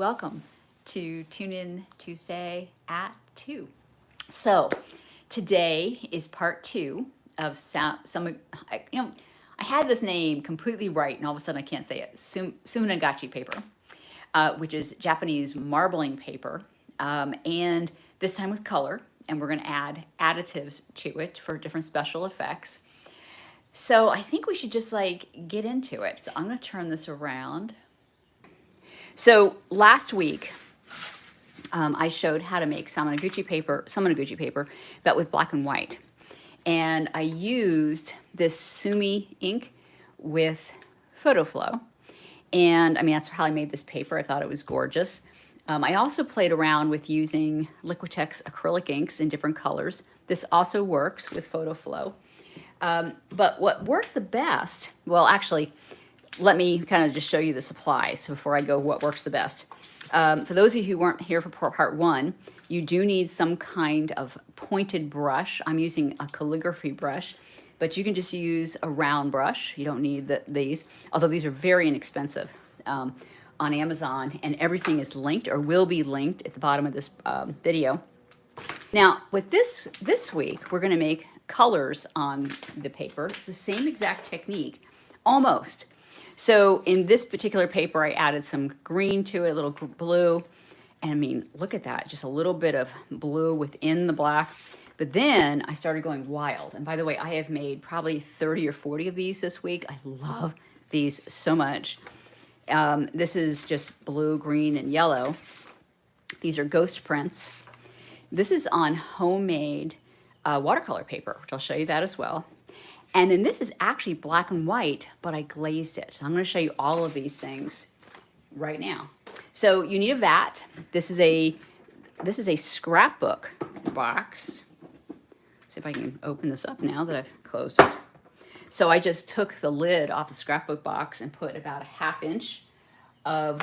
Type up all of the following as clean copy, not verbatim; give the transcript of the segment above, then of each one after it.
welcome to Tune In Tuesday at 2. So today is part 2 of I had this name completely right and all of a sudden I can't say it. Suminagashi paper, which is Japanese marbling paper, and this time with color, and we're going to add additives to it for different special effects. So I think we should just get into it. So I'm going to turn this around. So last week, I showed how to make Suminagashi paper, but with black and white. And I used this Sumi ink with photo flow. And I mean, that's how I made this paper. I thought it was gorgeous. I also played around with using Liquitex acrylic inks in different colors. This also works with photo flow. But what worked the best, well, actually, let me kind of just show you the supplies before I go what works the best. For those of you who weren't here for part 1, you do need some kind of pointed brush. I'm using a calligraphy brush, but you can just use a round brush. You don't need these, although these are very inexpensive on Amazon, and everything is linked or will be linked at the bottom of this video. Now, with this week, we're going to make colors on the paper. It's the same exact technique, almost. So in this particular paper, I added some green to it, a little blue. And I mean, look at that, just a little bit of blue within the black. But then I started going wild. And by the way, I have made probably 30 or 40 of these this week. I love these so much. This is just blue, green, and yellow. These are ghost prints. This is on homemade watercolor paper, which I'll show you that as well. And then this is actually black and white, but I glazed it. So I'm going to show you all of these things right now. So you need a vat. This is a scrapbook box. See if I can open this up now that I've closed it. So I just took the lid off the scrapbook box and put about a 1/2 inch of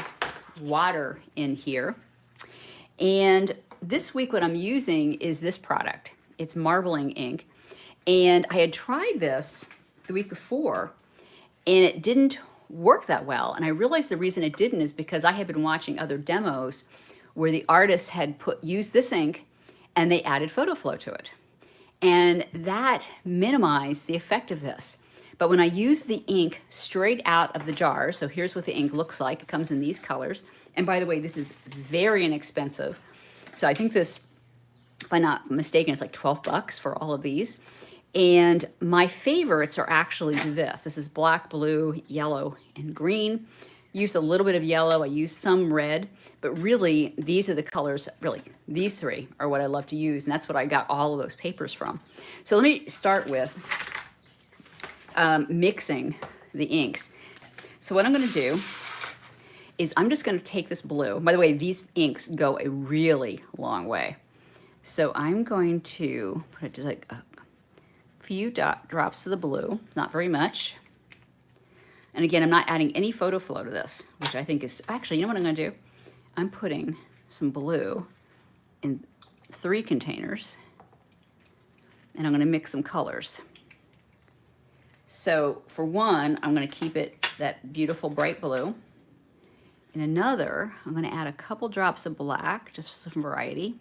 water in here. And this week what I'm using is this product. It's marbling ink. And I had tried this the week before, and it didn't work that well. And I realized the reason it didn't is because I had been watching other demos where the artists had used this ink and they added photo flow to it. And that minimized the effect of this. But when I used the ink straight out of the jar, so here's what the ink looks like. It comes in these colors. And by the way, this is very inexpensive. So I think this, if I'm not mistaken, it's like 12 bucks for all of these. And my favorites are actually this. This is black, blue, yellow, and green. Used a little bit of yellow. I used some red. But really, these are the colors, really, these 3 are what I love to use. And that's what I got all of those papers from. So let me start with mixing the inks. So what I'm going to do is I'm just going to take this blue. By the way, these inks go a really long way. So I'm going to put it just like a few drops of the blue, not very much. And again, I'm not adding any photo flow to this, which I think is, actually, you know what I'm going to do? I'm putting some blue in 3 containers, and I'm going to mix some colors. So for one, I'm going to keep it that beautiful bright blue. In another, I'm going to add a couple drops of black, just for some variety.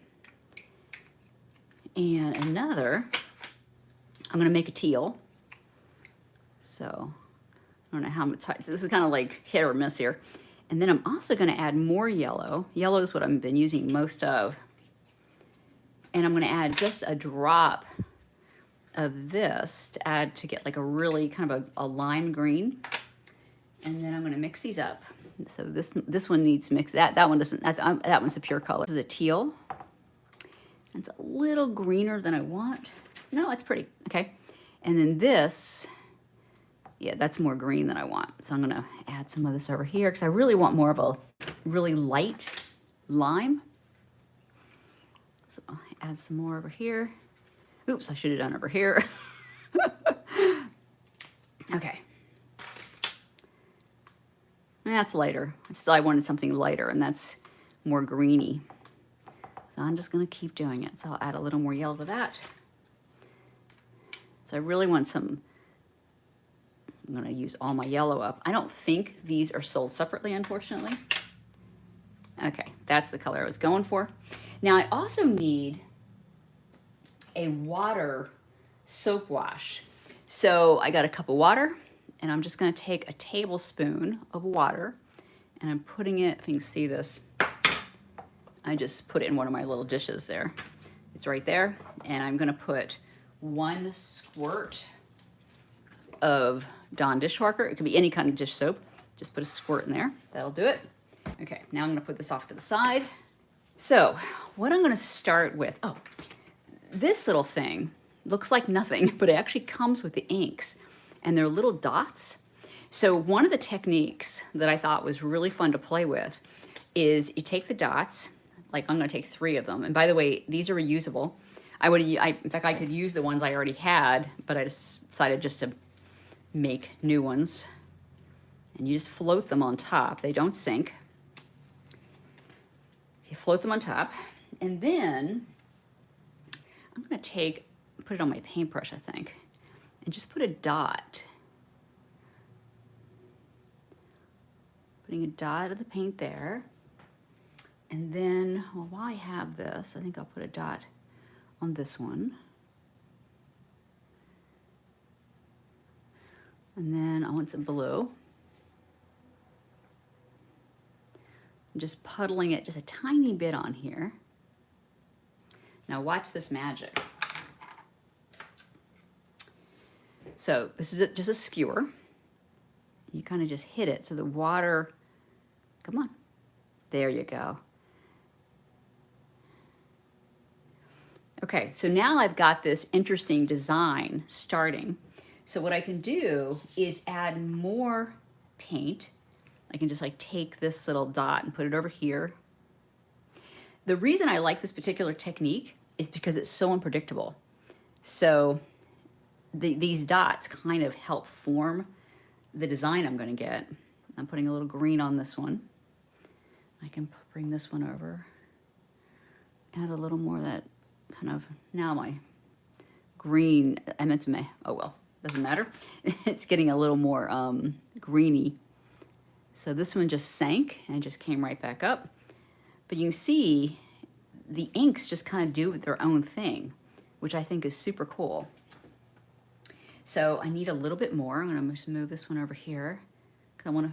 And another, I'm going to make a teal. So I don't know how much, this is kind of like hit or miss here. And then I'm also going to add more yellow. Yellow is what I've been using most of. And I'm going to add just a drop of this to add to get like a really kind of a lime green. And then I'm going to mix these up. So this one needs mix. That one doesn't. That one's a pure color. This is a teal. It's a little greener than I want. No, it's pretty. Okay. And then this, yeah, that's more green than I want. So I'm going to add some of this over here because I really want more of a really light lime. So I'll add some more over here. Oops, I should have done over here. Okay. That's lighter. I wanted something lighter, and that's more greeny. So I'm just going to keep doing it. So I'll add a little more yellow to that. So I really want some, I'm going to use all my yellow up. I don't think these are sold separately, unfortunately. Okay, that's the color I was going for. Now I also need a water soap wash. So I got a cup of water, and I'm just gonna take a tablespoon of water, and I'm putting it, if you can see this, I just put it in one of my little dishes there. It's right there, and I'm gonna put 1 squirt of Dawn dishwasher. It could be any kind of dish soap. Just put a squirt in there, that'll do it. Okay, now I'm gonna put this off to the side. So what I'm gonna start with, oh, this little thing looks like nothing, but it actually comes with the inks, and they're little dots. So one of the techniques that I thought was really fun to play with is you take the dots, like I'm gonna take 3 of them. And by the way, these are reusable. In fact, I could use the ones I already had, but I decided just to make new ones. And you just float them on top. They don't sink. You float them on top, and then I'm gonna put it on my paintbrush, I think, and just put a dot. Putting a dot of the paint there. And then, well, while I have this, I think I'll put a dot on this one. And then I want some blue. I'm just puddling it just a tiny bit on here. Now watch this magic. So this is just a skewer. You kind of just hit it so the water, come on, there you go. Okay, so now I've got this interesting design starting. So what I can do is add more paint. I can just like take this little dot and put it over here. The reason I like this particular technique is because it's so unpredictable. So these dots kind of help form the design I'm going to get. I'm putting a little green on this one. I can bring this one over, add a little more of that kind of, now my green, I meant to make, oh well, doesn't matter. It's getting a little more greeny. So this one just sank and just came right back up. But you can see the inks just kind of do their own thing, which I think is super cool. So I need a little bit more. I'm gonna just move this one over here. I wanna,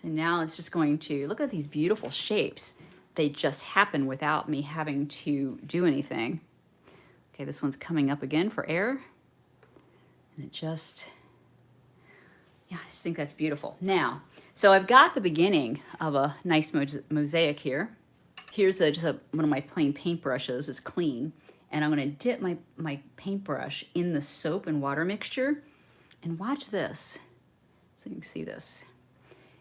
so now it's just going to, look at these beautiful shapes. They just happen without me having to do anything. Okay, this one's coming up again for air. And it just, yeah, I just think that's beautiful. Now, so I've got the beginning of a nice mosaic here. Here's one of my plain paintbrushes. It's clean. And I'm gonna dip my paintbrush in the soap and water mixture. And watch this, so you can see this.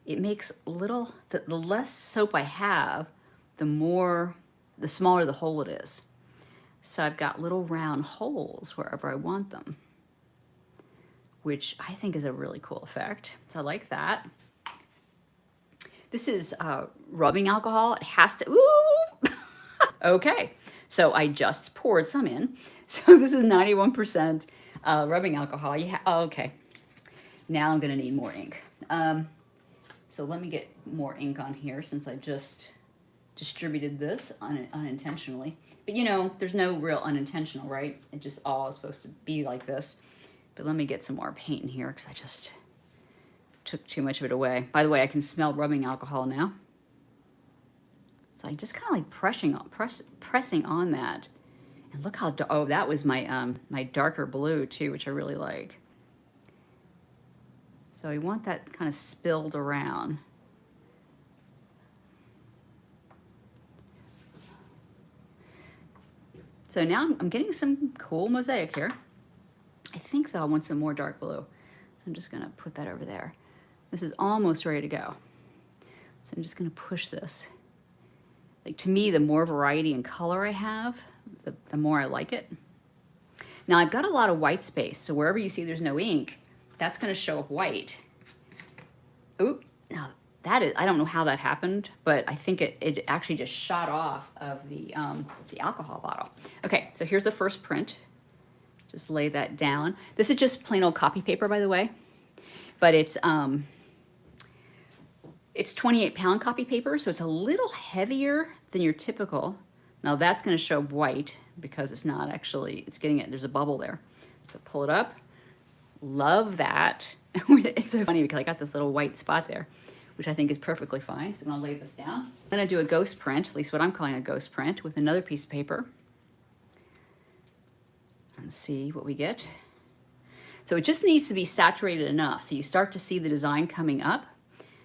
It makes little, the less soap I have, the smaller the hole it is. So I've got little round holes wherever I want them, which I think is a really cool effect. So I like that. This is rubbing alcohol. It has to, ooh! Okay, so I just poured some in. So this is 91% rubbing alcohol. Oh, okay, now I'm gonna need more ink. So let me get more ink on here since I just distributed this unintentionally. But you know, there's no real unintentional, right? It just all is supposed to be like this. But let me get some more paint in here because I just took too much of it away. By the way, I can smell rubbing alcohol now. So I just kind of like pressing on that. And look how, oh, that was my, my darker blue too, which I really like. So I want that kind of spilled around. So now I'm getting some cool mosaic here. I think though I want some more dark blue. So I'm just gonna put that over there. This is almost ready to go. So I'm just gonna push this. Like to me, the more variety and color I have, the more I like it. Now I've got a lot of white space, so wherever you see there's no ink, that's gonna show up white. Oop, now that is, I don't know how that happened, but I think it actually just shot off of the alcohol bottle. Okay, so here's the first print. Just lay that down. This is just plain old copy paper, by the way, but it's It's 28-pound copy paper, so it's a little heavier than your typical. Now that's going to show white because it's not actually, it's getting it, there's a bubble there. So pull it up. Love that. It's so funny because I got this little white spot there, which I think is perfectly fine. So I'm gonna lay this down. I'm gonna do a ghost print, at least what I'm calling a ghost print, with another piece of paper. And see what we get. So it just needs to be saturated enough so you start to see the design coming up.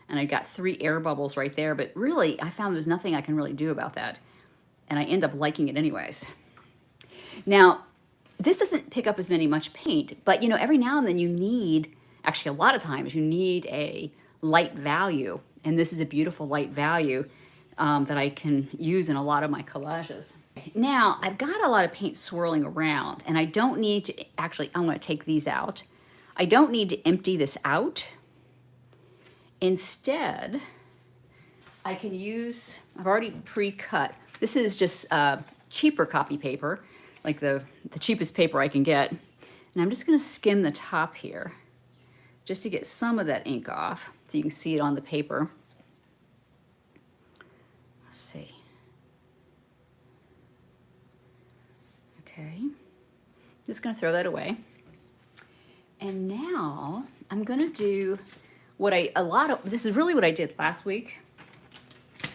And I got 3 air bubbles right there, but really I found there's nothing I can really do about that. And I end up liking it anyways. Now, this doesn't pick up as much paint, but you know, every now and then you need, actually a lot of times you need a light value. And this is a beautiful light value that I can use in a lot of my collages. Now, I've got a lot of paint swirling around and I don't need to, actually, I'm gonna take these out. I don't need to empty this out. Instead, I can use, I've already pre-cut. This is just cheaper copy paper, like the cheapest paper I can get. And I'm just gonna skim the top here just to get some of that ink off so you can see it on the paper. Let's see. Okay, just gonna throw that away. And now I'm gonna do what this is really what I did last week,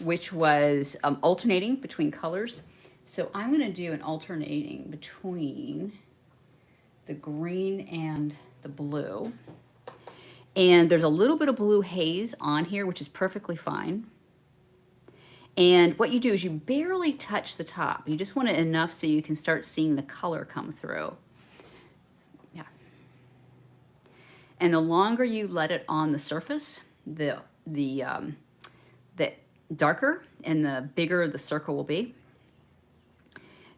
which was alternating between colors. So I'm gonna do an alternating between the green and the blue. And there's a little bit of blue haze on here, which is perfectly fine. And what you do is you barely touch the top. You just want it enough so you can start seeing the color come through. Yeah. And the longer you let it on the surface, the darker and the bigger the circle will be.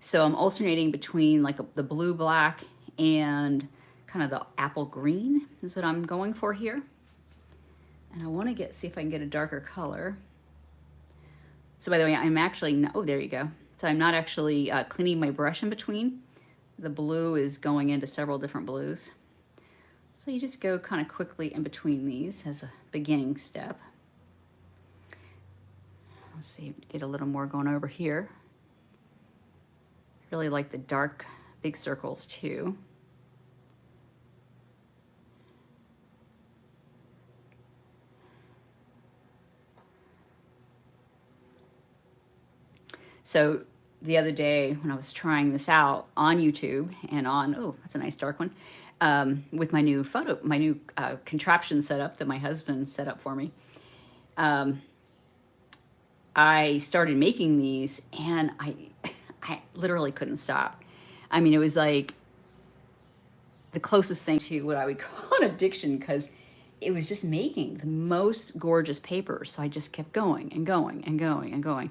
So I'm alternating between like the blue black and kind of the apple green is what I'm going for here. And I want to see if I can get a darker color. So by the way, I'm actually, oh, there you go. So I'm not actually cleaning my brush in between. The blue is going into several different blues. So you just go kind of quickly in between these as a beginning step. Let's see, get a little more going over here. Really like the dark, big circles too. So the other day when I was trying this out on YouTube and on, oh, that's a nice dark one, with my new contraption setup that my husband set up for me, I started making these and I literally couldn't stop. I mean, it was like the closest thing to what I would call an addiction because it was just making the most gorgeous papers. So I just kept going and going and going and going.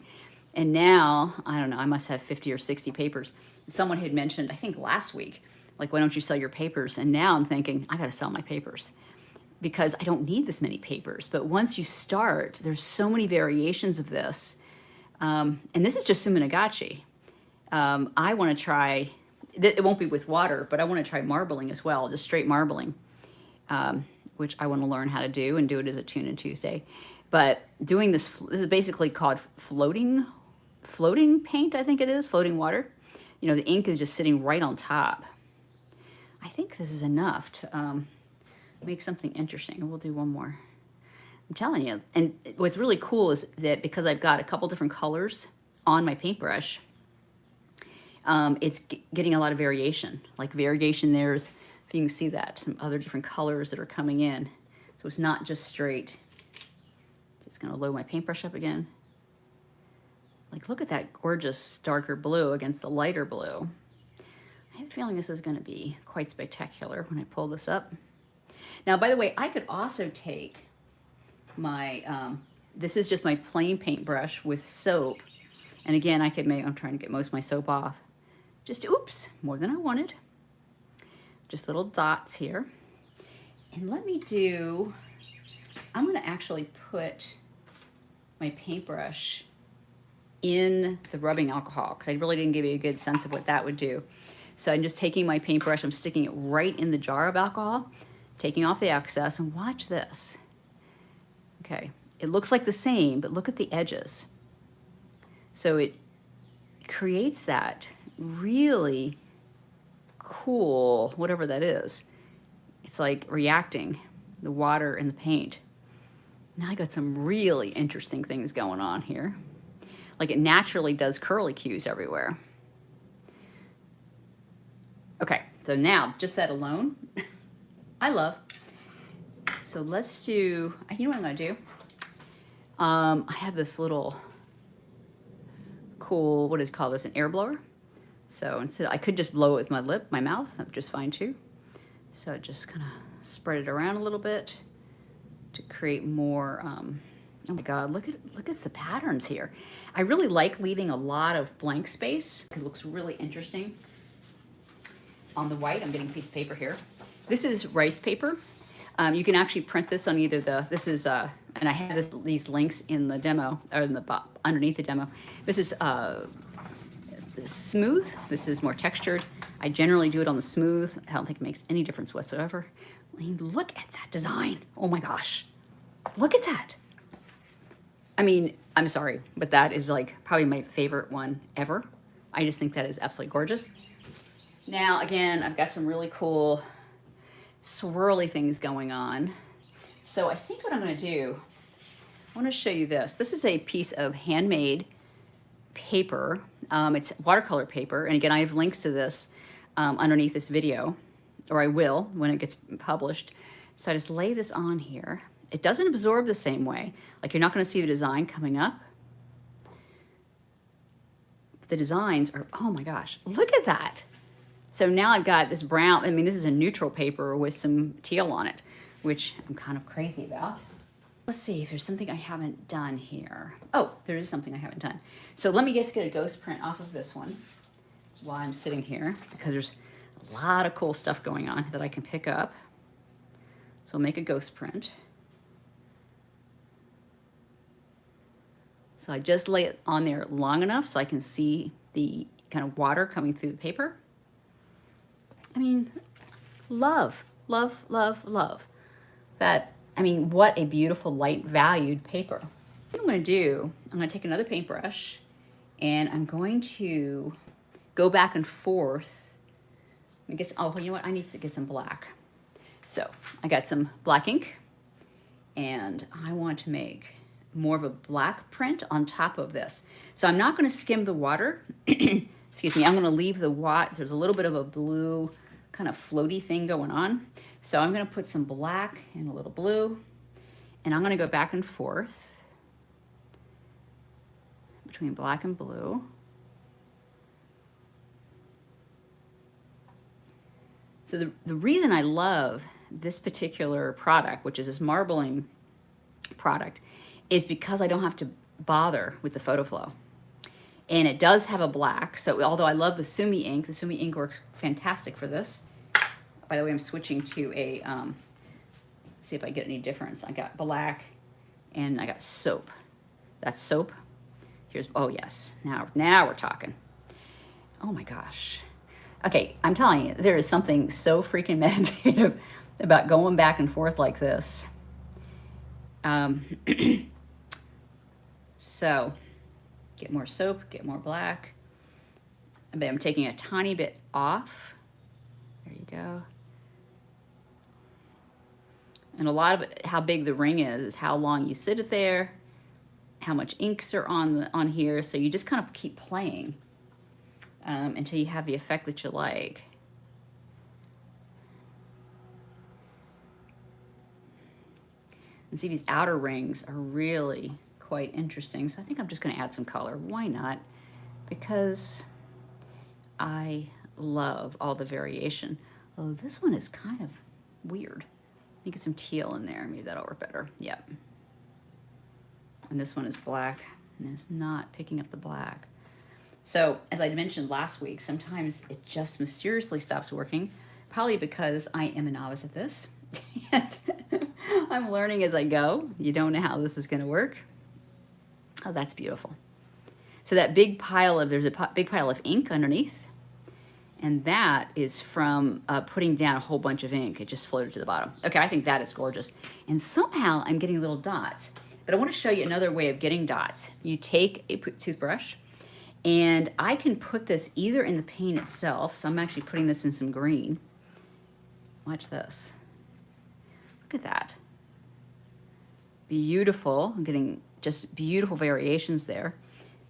And now, I don't know, I must have 50 or 60 papers. Someone had mentioned, I think last week, like, why don't you sell your papers? And now I'm thinking, I gotta sell my papers because I don't need this many papers. But once you start, there's so many variations of this. And this is just Suminagashi. I wanna try, it won't be with water, but I wanna try marbling as well, just straight marbling, which I wanna learn how to do and do it as a Tune In Tuesday. But doing this is basically called floating paint, I think it is, floating water. You know, the ink is just sitting right on top. I think this is enough to make something interesting. We'll do one more. I'm telling you. And what's really cool is that because I've got a couple different colors on my paintbrush, it's getting a lot of variation. Like variation there's, if you can see that, some other different colors that are coming in. So it's not just straight. It's gonna load my paintbrush up again. Like, look at that gorgeous darker blue against the lighter blue. I have a feeling this is gonna be quite spectacular when I pull this up. Now, by the way, I could also take my, this is just my plain paintbrush with soap. And again, I could make, I'm trying to get most of my soap off. Just, oops, more than I wanted. Just little dots here. And let me do, I'm gonna actually put my paintbrush in the rubbing alcohol because I really didn't give you a good sense of what that would do. So I'm just taking my paintbrush, I'm sticking it right in the jar of alcohol, taking off the excess, and watch this. Okay, it looks like the same, but look at the edges. So it creates that really cool, whatever that is. It's like reacting, the water and the paint. Now I got some really interesting things going on here. Like it naturally does curly cues everywhere. Okay, so now just that alone, I love. So let's do, you know what I'm gonna do? I have this little cool, what do you call this, an air blower? So instead, I could just blow it with my mouth, that's just fine too. So just kind of spread it around a little bit to create more, oh my God, look at the patterns here. I really like leaving a lot of blank space because it looks really interesting. On the white, I'm getting a piece of paper here. This is rice paper. You can actually print this on either this is, and I have these links in the demo, or in the underneath the demo. This is smooth. This is more textured. I generally do it on the smooth. I don't think it makes any difference whatsoever. I mean, look at that design. Oh my gosh. Look at that. I mean, I'm sorry, but that is like probably my favorite one ever. I just think that is absolutely gorgeous. Now, again, I've got some really cool swirly things going on. So I think what I'm gonna do, I wanna show you this. This is a piece of handmade paper. It's watercolor paper. And again, I have links to this underneath this video, or I will when it gets published. So I just lay this on here. It doesn't absorb the same way. Like you're not gonna see the design coming up. The designs are, oh my gosh, look at that. So now I've got this brown, I mean, this is a neutral paper with some teal on it, which I'm kind of crazy about. Let's see if there's something I haven't done here. Oh, there is something I haven't done. So let me just get a ghost print off of this one while I'm sitting here, because there's a lot of cool stuff going on that I can pick up. So I'll make a ghost print. So I just lay it on there long enough so I can see the kind of water coming through the paper. I mean, love, love, love, love. That, I mean, what a beautiful light valued paper. What I'm gonna do, I'm gonna take another paintbrush and I'm going to go back and forth. I guess, oh, you know what? I need to get some black. So I got some black ink and I want to make more of a black print on top of this. So I'm not gonna skim the water. Excuse me, I'm gonna leave the water. There's a little bit of a blue kind of floaty thing going on. So I'm gonna put some black and a little blue, and I'm gonna go back and forth between black and blue. So the reason I love this particular product, which is this marbling product, is because I don't have to bother with the photo flow. And it does have a black, so although I love the Sumi ink works fantastic for this. By the way, I'm switching to a, see if I get any difference. I got black and I got soap. That's soap. Here's, oh yes, now we're talking. Oh my gosh. Okay, I'm telling you, there is something so freaking meditative about going back and forth like this. So, get more soap, get more black. I'm taking a tiny bit off. There you go. And a lot of it, how big the ring is how long you sit it there, how much inks are on here. So you just kind of keep playing until you have the effect that you like. And see, these outer rings are really quite interesting. So I think I'm just going to add some color. Why not? Because I love all the variation. Oh, this one is kind of weird. Let me get some teal in there. Maybe that'll work better. Yep. And this one is black, and it's not picking up the black. So, as I mentioned last week, sometimes it just mysteriously stops working, probably because I am a novice at this. And I'm learning as I go. You don't know how this is going to work. Oh, that's beautiful. So that big pile of, there's a big pile of ink underneath. And that is from putting down a whole bunch of ink. It just floated to the bottom. Okay, I think that is gorgeous. And somehow I'm getting little dots. But I want to show you another way of getting dots. You take a toothbrush, and I can put this either in the paint itself, so I'm actually putting this in some green. Watch this. Look at that. Beautiful. I'm getting just beautiful variations there.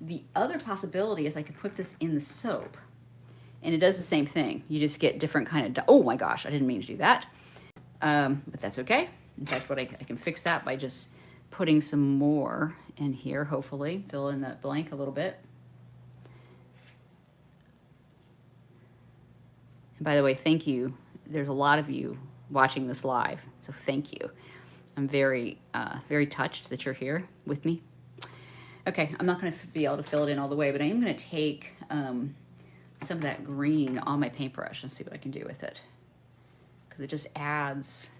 The other possibility is I can put this in the soap, and it does the same thing. You just get different kind of, oh my gosh, I didn't mean to do that. But that's okay. In fact, I can fix that by just putting some more in here, hopefully. Fill in that blank a little bit. And by the way, thank you. There's a lot of you watching this live, so thank you. I'm very, very touched that you're here with me. Okay, I'm not gonna be able to fill it in all the way, but I am gonna take some of that green on my paintbrush and see what I can do with it. Because it just adds,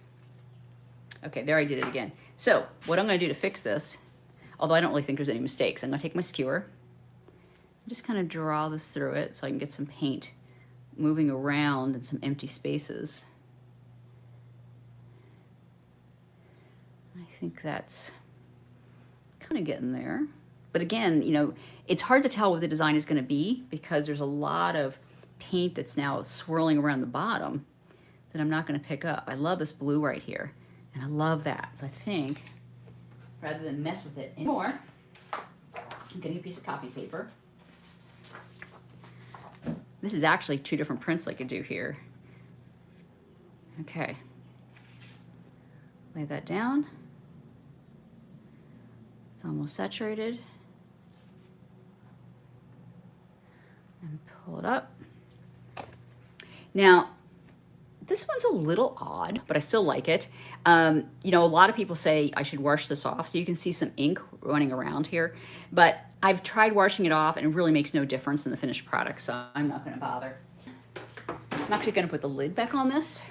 okay, there I did it again. So what I'm gonna do to fix this, although I don't really think there's any mistakes, I'm gonna take my skewer, just kind of draw this through it so I can get some paint moving around in some empty spaces. I think that's kind of getting there. But again, you know, it's hard to tell what the design is going to be because there's a lot of paint that's now swirling around the bottom that I'm not going to pick up. I love this blue right here, and I love that. So I think rather than mess with it anymore, I'm getting a piece of copy paper. This is actually 2 different prints I could do here. Okay. Lay that down. It's almost saturated. And pull it up. Now, this one's a little odd, but I still like it. You know, a lot of people say I should wash this off, so you can see some ink running around here. But I've tried washing it off, and it really makes no difference in the finished product, so I'm not going to bother. I'm actually going to put the lid back on this,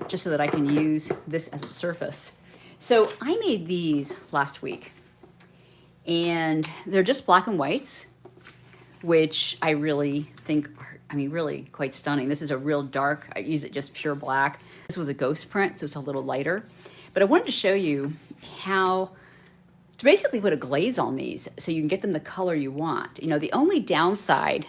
just so that I can use this as a surface. So I made these last week, and they're just black and whites, which I really think are, I mean, really quite stunning. This is a real dark, I use it just pure black. This was a ghost print, so it's a little lighter. But I wanted to show you how to basically put a glaze on these so you can get them the color you want. You know, the only downside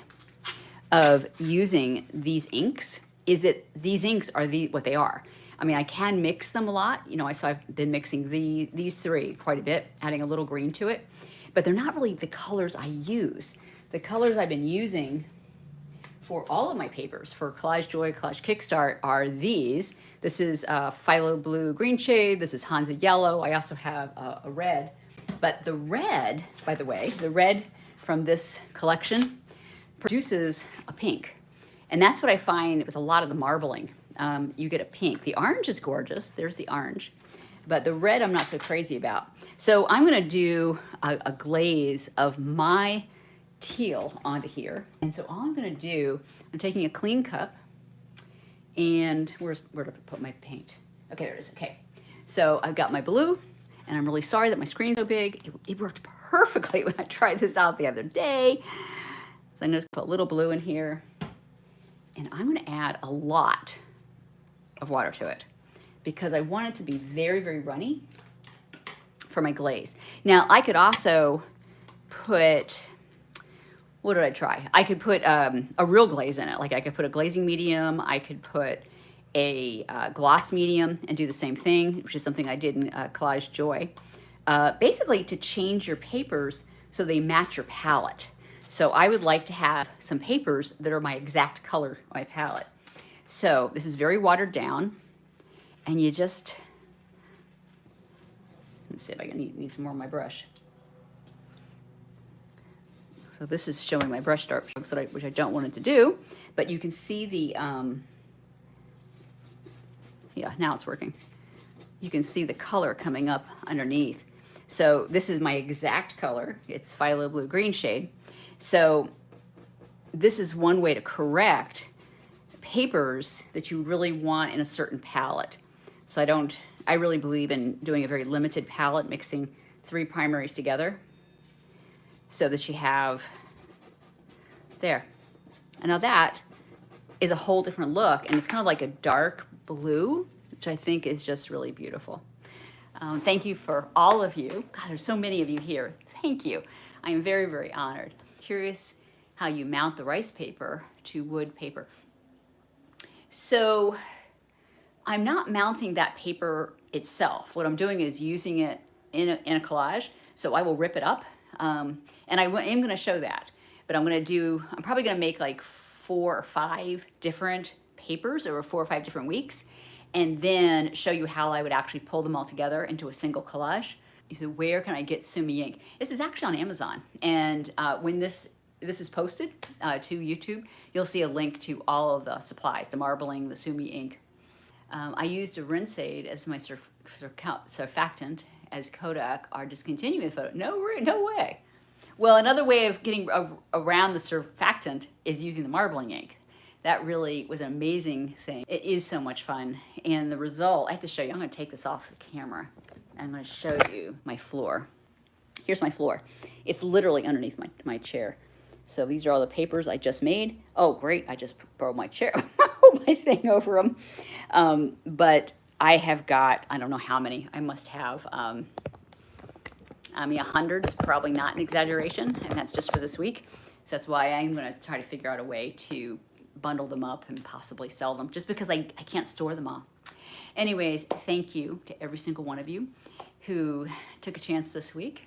of using these inks is that these inks are what they are. I mean, I can mix them a lot. You know, I've been mixing these 3 quite a bit, adding a little green to it, but they're not really the colors I use. The colors I've been using for all of my papers, for Collage Joy, Collage Kickstart, are these. This is Phthalo Blue Green Shade. This is Hansa Yellow. I also have a red. But the red, by the way, the red from this collection produces a pink. And that's what I find with a lot of the marbling. You get a pink. The orange is gorgeous. There's the orange. But the red I'm not so crazy about. So I'm going to do a glaze of my teal onto here. And so all I'm going to do, I'm taking a clean cup, and where did I put my paint? Okay, there it is. Okay. So I've got my blue, and I'm really sorry that my screen's so big. It worked perfectly when I tried this out the other day. So I'm going to put a little blue in here, and I'm going to add a lot of water to it because I want it to be very, very runny for my glaze. Now, I could also put, what did I try? I could put a real glaze in it. Like I could put a glazing medium. I could put a gloss medium and do the same thing, which is something I did in Collage Joy. Basically to change your papers so they match your palette. So I would like to have some papers that are my exact color on my palette. So this is very watered down, and you just, let's see if I can need some more of my brush. So this is showing my brush strokes, which I don't want it to do, but you can see the, yeah, now it's working. You can see the color coming up underneath. So this is my exact color. It's Phthalo Blue Green Shade. So this is one way to correct papers that you really want in a certain palette. So I really believe in doing a very limited palette, mixing 3 primaries together so that you have, there. And now that is a whole different look, and it's kind of like a dark blue, which I think is just really beautiful. Thank you for all of you. God, there's so many of you here. Thank you. I am very, very honored. Curious how you mount the rice paper to wood paper. So I'm not mounting that paper itself. What I'm doing is using it in a collage. So I will rip it up, and I am going to show that. But I'm probably going to make like 4 or 5 different papers over 4 or 5 different weeks, and then show you how I would actually pull them all together into a single collage. You said, where can I get Sumi ink? This is actually on Amazon, and when this is posted to YouTube, you'll see a link to all of the supplies, the marbling, the Sumi ink. I used a rinse aid as my surfactant, as Kodak are discontinuing the photo. No way. Well, another way of getting around the surfactant is using the marbling ink. That really was an amazing thing. It is so much fun. And the result, I have to show you, I'm gonna take this off the camera. I'm gonna show you my floor. Here's my floor. It's literally underneath my chair. So these are all the papers I just made. Oh, great, I just broke my chair, my thing over them. But I have got, I don't know how many, I must have, 100 is probably not an exaggeration, and that's just for this week. So that's why I'm gonna try to figure out a way to bundle them up and possibly sell them, just because I can't store them all. Anyways, thank you to every single one of you who took a chance this week.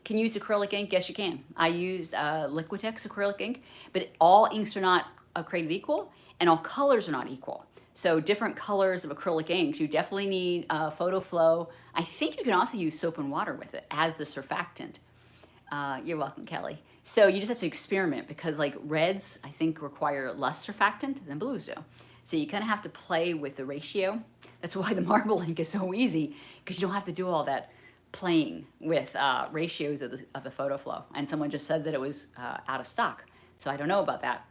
Can you use acrylic ink? Yes, you can. I used Liquitex acrylic ink, but all inks are not created equal, and all colors are not equal. So different colors of acrylic inks, you definitely need photo flow. I think you can also use soap and water with it as the surfactant. You're welcome, Kelly. So you just have to experiment, because like reds, I think, require less surfactant than blues do. So you kind of have to play with the ratio. That's why the marble ink is so easy, because you don't have to do all that playing with ratios of the photo flow. And someone just said that it was out of stock. So I don't know about that.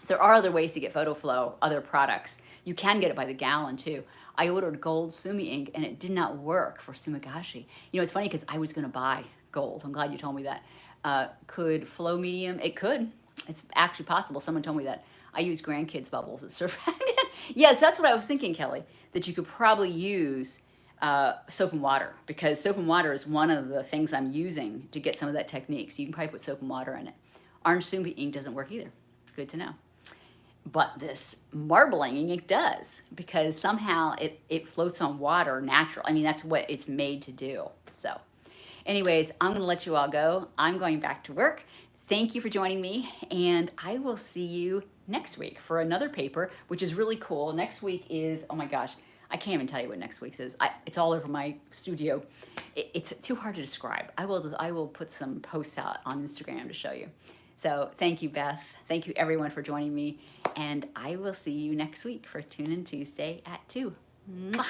There are other ways to get photo flow, other products. You can get it by the gallon too. I ordered gold Sumi ink and it did not work for Suminagashi. You know, it's funny because I was gonna buy gold. I'm glad you told me that. Could flow medium? It could. It's actually possible. Someone told me that. I use grandkids bubbles as surfactant. Yes, that's what I was thinking, Kelly, that you could probably use soap and water, because soap and water is one of the things I'm using to get some of that technique. So you can probably put soap and water in it. Orange Sumi ink doesn't work either. Good to know. But this marbling ink does, because somehow it floats on water natural. I mean, that's what it's made to do. So anyways, I'm going to let you all go. I'm going back to work. Thank you for joining me, and I will see you next week for another paper, which is really cool. Next week is, oh my gosh, I can't even tell you what next week's is. It's all over my studio. It's too hard to describe. I will put some posts out on Instagram to show you. So thank you, Beth. Thank you, everyone, for joining me. And I will see you next week for Tune In Tuesday at 2. Mwah!